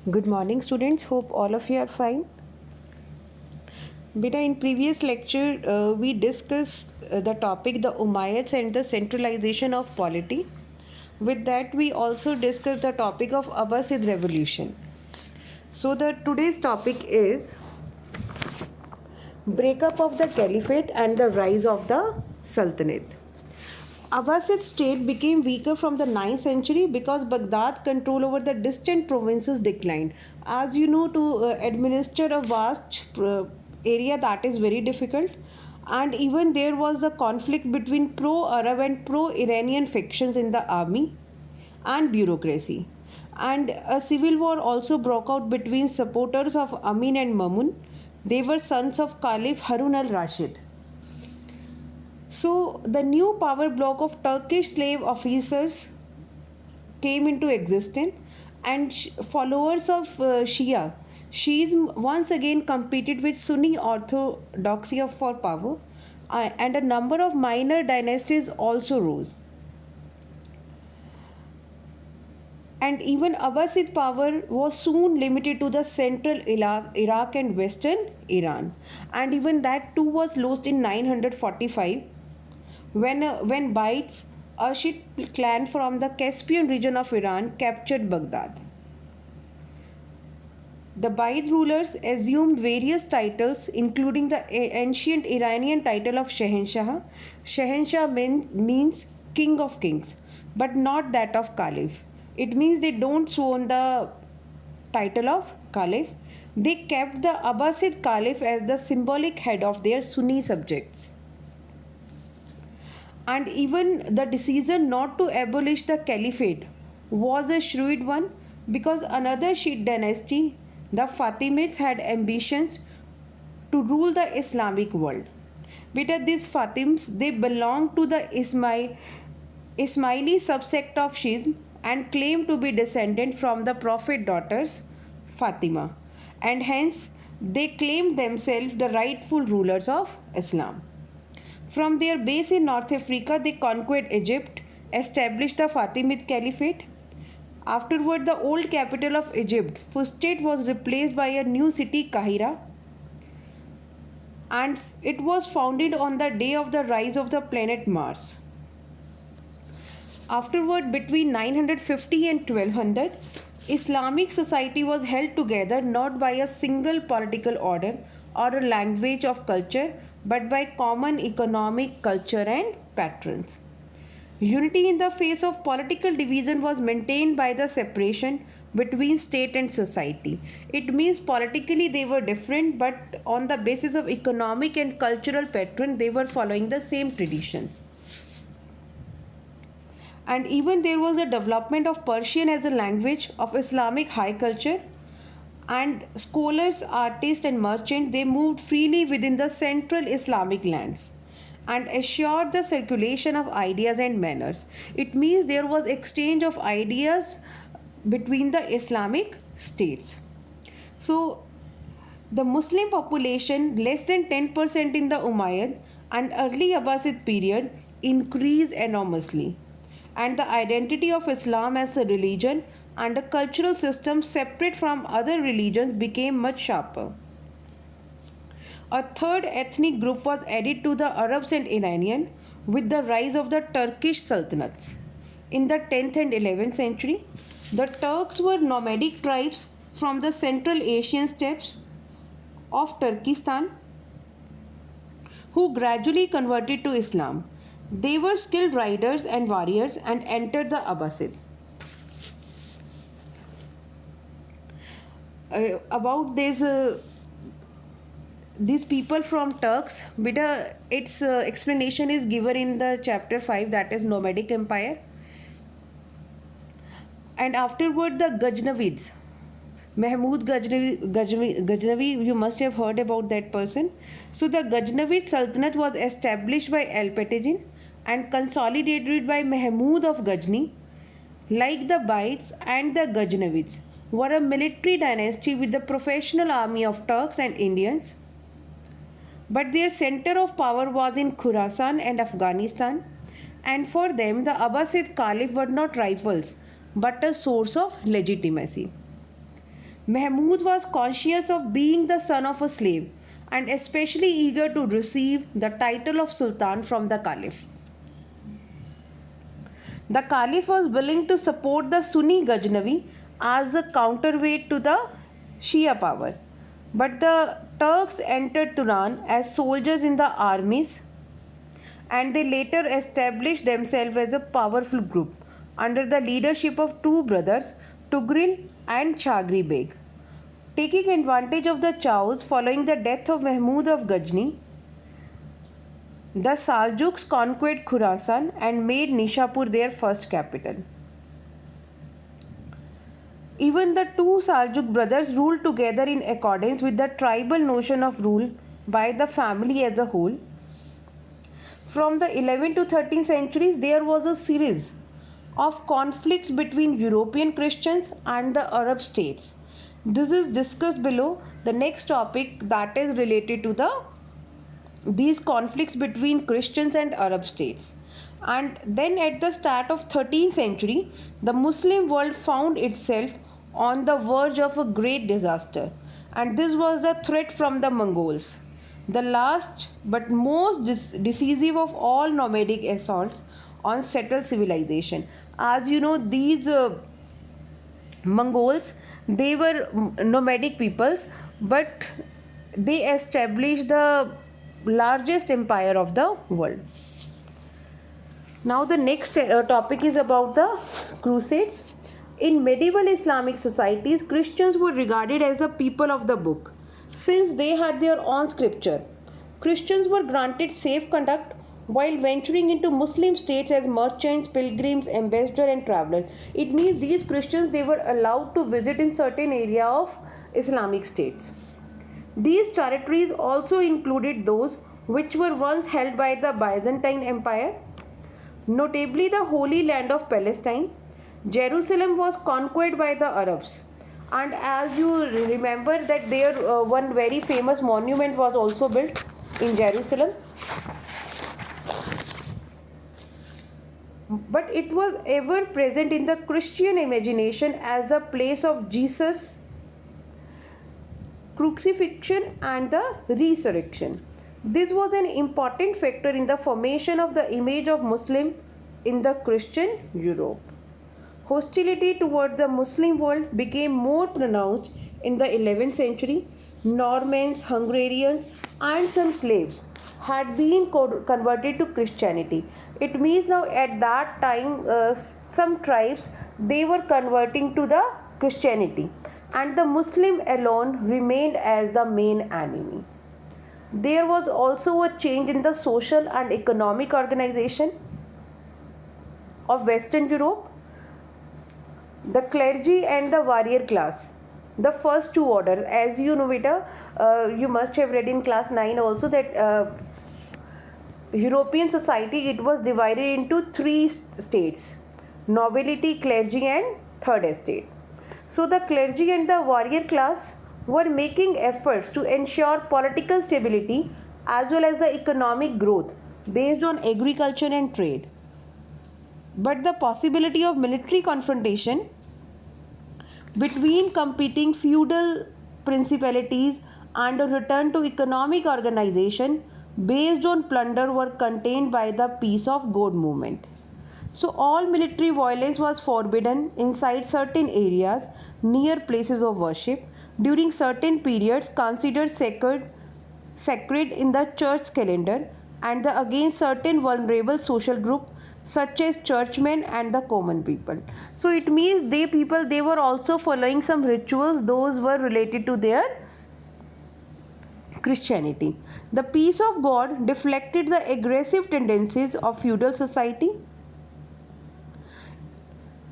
Good morning, students. Hope all of you are fine. Beta, in previous lecture, we discussed the topic the Umayyads and the centralization of polity. With that, we also discussed the topic of Abbasid revolution. So, the today's topic is breakup of the caliphate and the rise of the sultanate. Abbasid state became weaker from the 9th century because Baghdad control over the distant provinces declined. As you know, to administer a vast area, that is very difficult, and even there was a conflict between pro-Arab and pro-Iranian factions in the army and bureaucracy. And a civil war also broke out between supporters of Amin and Mamun. They were sons of Caliph Harun al-Rashid. So, the new power bloc of Turkish slave officers came into existence, and followers of Shiism once again competed with Sunni orthodoxy for power, and a number of minor dynasties also rose. And even Abbasid power was soon limited to the central Iraq and western Iran, and even that too was lost in 945 when Bites, a Shiite clan from the Caspian region of Iran, captured Baghdad. The Buyid rulers assumed various titles, including the ancient Iranian title of Shahenshah. Shahenshah means king of kings, but not that of Caliph. It means they don't sworn the title of Caliph. They kept the Abbasid Caliph as the symbolic head of their Sunni subjects. And even the decision not to abolish the caliphate was a shrewd one, because another Shiite dynasty, the Fatimids, had ambitions to rule the Islamic world. But these Fatims, they belonged to the Ismaili subsect of Shiism and claimed to be descendant from the Prophet daughters Fatima, and hence they claimed themselves the rightful rulers of Islam. From their base in North Africa, they conquered Egypt, established the Fatimid Caliphate. Afterward, the old capital of Egypt, Fustat, was replaced by a new city, Kahira, and it was founded on the day of the rise of the planet Mars. Afterward, between 950 and 1200, Islamic society was held together not by a single political order or a language of culture, but by common economic, culture, and patrons. Unity in the face of political division was maintained by the separation between state and society. It means politically they were different, but on the basis of economic and cultural patron, they were following the same traditions. And even there was a development of Persian as a language of Islamic high culture, and scholars, artists, and merchants, they moved freely within the central Islamic lands and assured the circulation of ideas and manners. It means there was exchange of ideas between the Islamic states. So the Muslim population, less than 10% in the Umayyad and early Abbasid period, increased enormously, and the identity of Islam as a religion and a cultural system separate from other religions became much sharper. A third ethnic group was added to the Arabs and Iranian with the rise of the Turkish sultanates. In the 10th and 11th century, the Turks were nomadic tribes from the Central Asian steppes of Turkestan who gradually converted to Islam. They were skilled riders and warriors and entered the Abbasid. About these people from Turks, beta, its explanation is given in the chapter 5, that is nomadic empire. And afterward, the Ghaznavids, Mahmud Ghaznavi, you must have heard about that person. So the Ghaznavid Sultanate was established by Alpetagin and consolidated by Mahmud of Ghazni. Like the Bites and the Ghaznavids were a military dynasty with the professional army of Turks and Indians, but their center of power was in Khurasan and Afghanistan, and for them the Abbasid Caliph were not rivals but a source of legitimacy. Mahmud was conscious of being the son of a slave and especially eager to receive the title of Sultan from the Caliph. The Caliph was willing to support the Sunni Ghaznavi as a counterweight to the Shia power. But the Turks entered Turan as soldiers in the armies and they later established themselves as a powerful group under the leadership of two brothers, Tugril and Chagri Beg. Taking advantage of the chaos following the death of Mahmud of Ghazni, the Seljuks conquered Khurasan and made Nishapur their first capital. Even the two Seljuk brothers ruled together in accordance with the tribal notion of rule by the family as a whole. From the 11th to 13th centuries, there was a series of conflicts between European Christians and the Arab states. This is discussed below. The next topic that is related to these conflicts between Christians and Arab states. And then at the start of 13th century, the Muslim world found itself on the verge of a great disaster, and this was a threat from the Mongols, the last but most decisive of all nomadic assaults on settled civilization. As you know, these Mongols, they were nomadic peoples, but they established the largest empire of the world. Now the next topic is about the Crusades. In medieval Islamic societies, Christians were regarded as a people of the book since they had their own scripture. Christians were granted safe conduct while venturing into Muslim states as merchants, pilgrims, ambassadors and travelers. It means these Christians, they were allowed to visit in certain area of Islamic states. These territories also included those which were once held by the Byzantine Empire, notably the Holy Land of Palestine. Jerusalem was conquered by the Arabs, and as you remember that there one very famous monument was also built in Jerusalem, but it was ever present in the Christian imagination as the place of Jesus' crucifixion and the resurrection. This was an important factor in the formation of the image of Muslim in the Christian Europe. Hostility toward the Muslim world became more pronounced in the 11th century. Normans, Hungarians, and some slaves had been converted to Christianity. It means now at that time some tribes, they were converting to the Christianity, and the Muslim alone remained as the main enemy. There was also a change in the social and economic organization of Western Europe. The clergy and the warrior class, the first two orders, as you know beta, you must have read in class 9 also that European society, it was divided into three states: nobility, clergy and third estate. So the clergy and the warrior class were making efforts to ensure political stability as well as the economic growth based on agriculture and trade. But the possibility of military confrontation between competing feudal principalities and a return to economic organization based on plunder were contained by the Peace of God movement. So all military violence was forbidden inside certain areas near places of worship during certain periods considered sacred in the church calendar, and against certain vulnerable social groups such as churchmen and the common people. So it means they were also following some rituals, those were related to their Christianity. The peace of God deflected the aggressive tendencies of feudal society.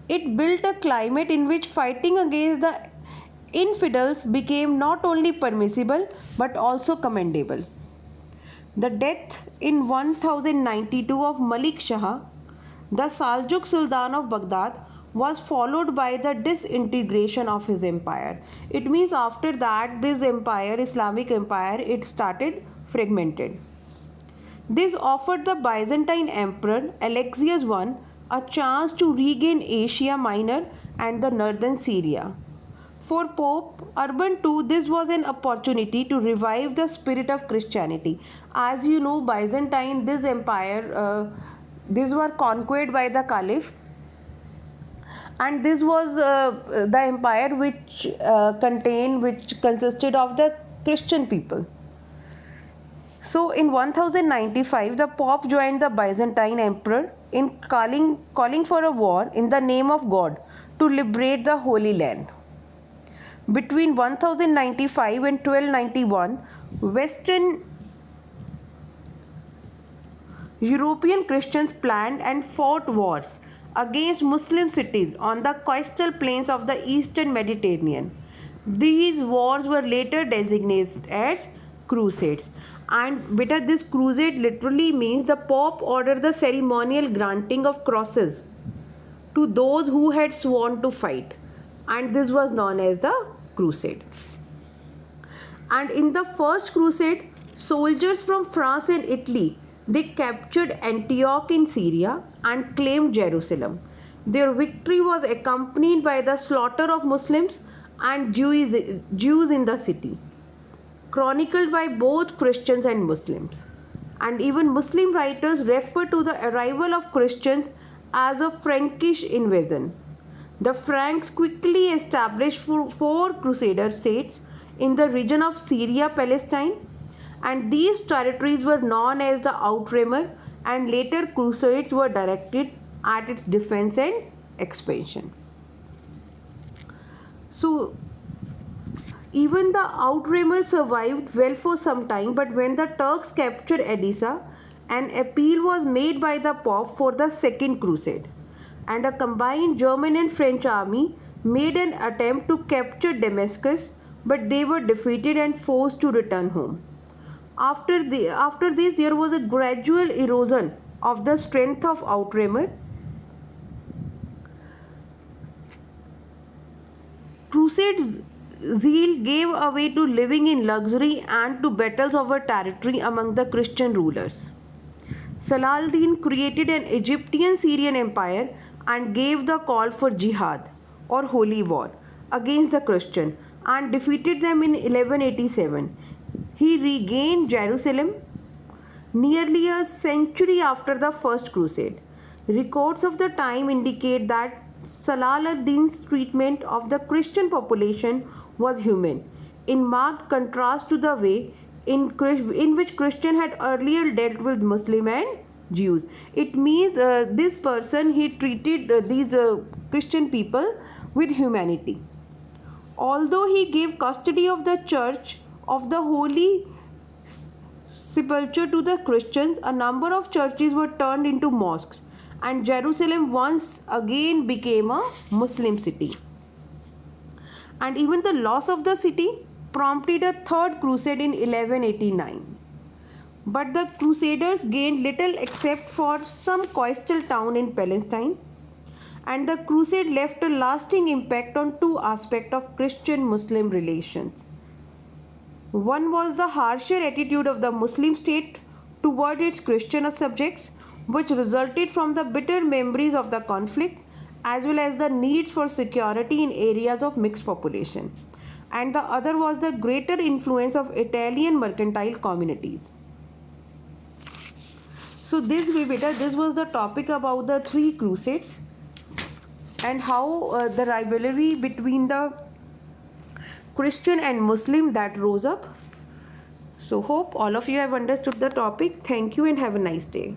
It built a climate in which fighting against the infidels became not only permissible but also commendable. The death in 1092 of Malik Shah, the Seljuk Sultan of Baghdad, was followed by the disintegration of his empire. It means after that this empire, Islamic empire, it started fragmented. This offered the Byzantine Emperor Alexius I a chance to regain Asia Minor and the northern Syria. For Pope Urban II, this was an opportunity to revive the spirit of Christianity. As you know, Byzantine, this empire, these were conquered by the Caliph, and this was the empire which consisted of the Christian people. So in 1095, the Pope joined the Byzantine Emperor in calling for a war in the name of God to liberate the Holy Land. Between 1095 and 1291, Western European Christians planned and fought wars against Muslim cities on the coastal plains of the eastern Mediterranean. These wars were later designated as crusades. And beta, this crusade literally means the Pope ordered the ceremonial granting of crosses to those who had sworn to fight, and this was known as the crusade. And in the first crusade, soldiers from France and Italy, they captured Antioch in Syria and claimed Jerusalem. Their victory was accompanied by the slaughter of Muslims and Jews in the city, chronicled by both Christians and Muslims. And even Muslim writers refer to the arrival of Christians as a Frankish invasion. The Franks quickly established four Crusader states in the region of Syria, Palestine, and these territories were known as the Outremer, and later crusades were directed at its defense and expansion. So even the Outremer survived well for some time, but when the Turks captured Edessa, an appeal was made by the Pope for the Second Crusade, and a combined German and French army made an attempt to capture Damascus, but they were defeated and forced to return home. After this, there was a gradual erosion of the strength of Outremer. Crusade zeal gave way to living in luxury and to battles over territory among the Christian rulers. Saladin created an Egyptian-Syrian empire and gave the call for jihad or holy war against the Christian and defeated them in 1187. He regained Jerusalem nearly a century after the First Crusade. Records of the time indicate that Salah ad-Din's treatment of the Christian population was humane, in marked contrast to the way in which Christian had earlier dealt with Muslim and Jews. It means this person, he treated these Christian people with humanity. Although he gave custody of the church of the Holy Sepulchre to the Christians, a number of churches were turned into mosques, and Jerusalem once again became a Muslim city. And even the loss of the city prompted a third crusade in 1189. But the Crusaders gained little except for some coastal town in Palestine, and the crusade left a lasting impact on two aspects of Christian-Muslim relations. One was the harsher attitude of the Muslim state toward its Christian subjects, which resulted from the bitter memories of the conflict as well as the need for security in areas of mixed population. And the other was the greater influence of Italian mercantile communities. So this was the topic about the three crusades and how the rivalry between the Christian and Muslim that rose up. So hope all of you have understood the topic. Thank you and have a nice day.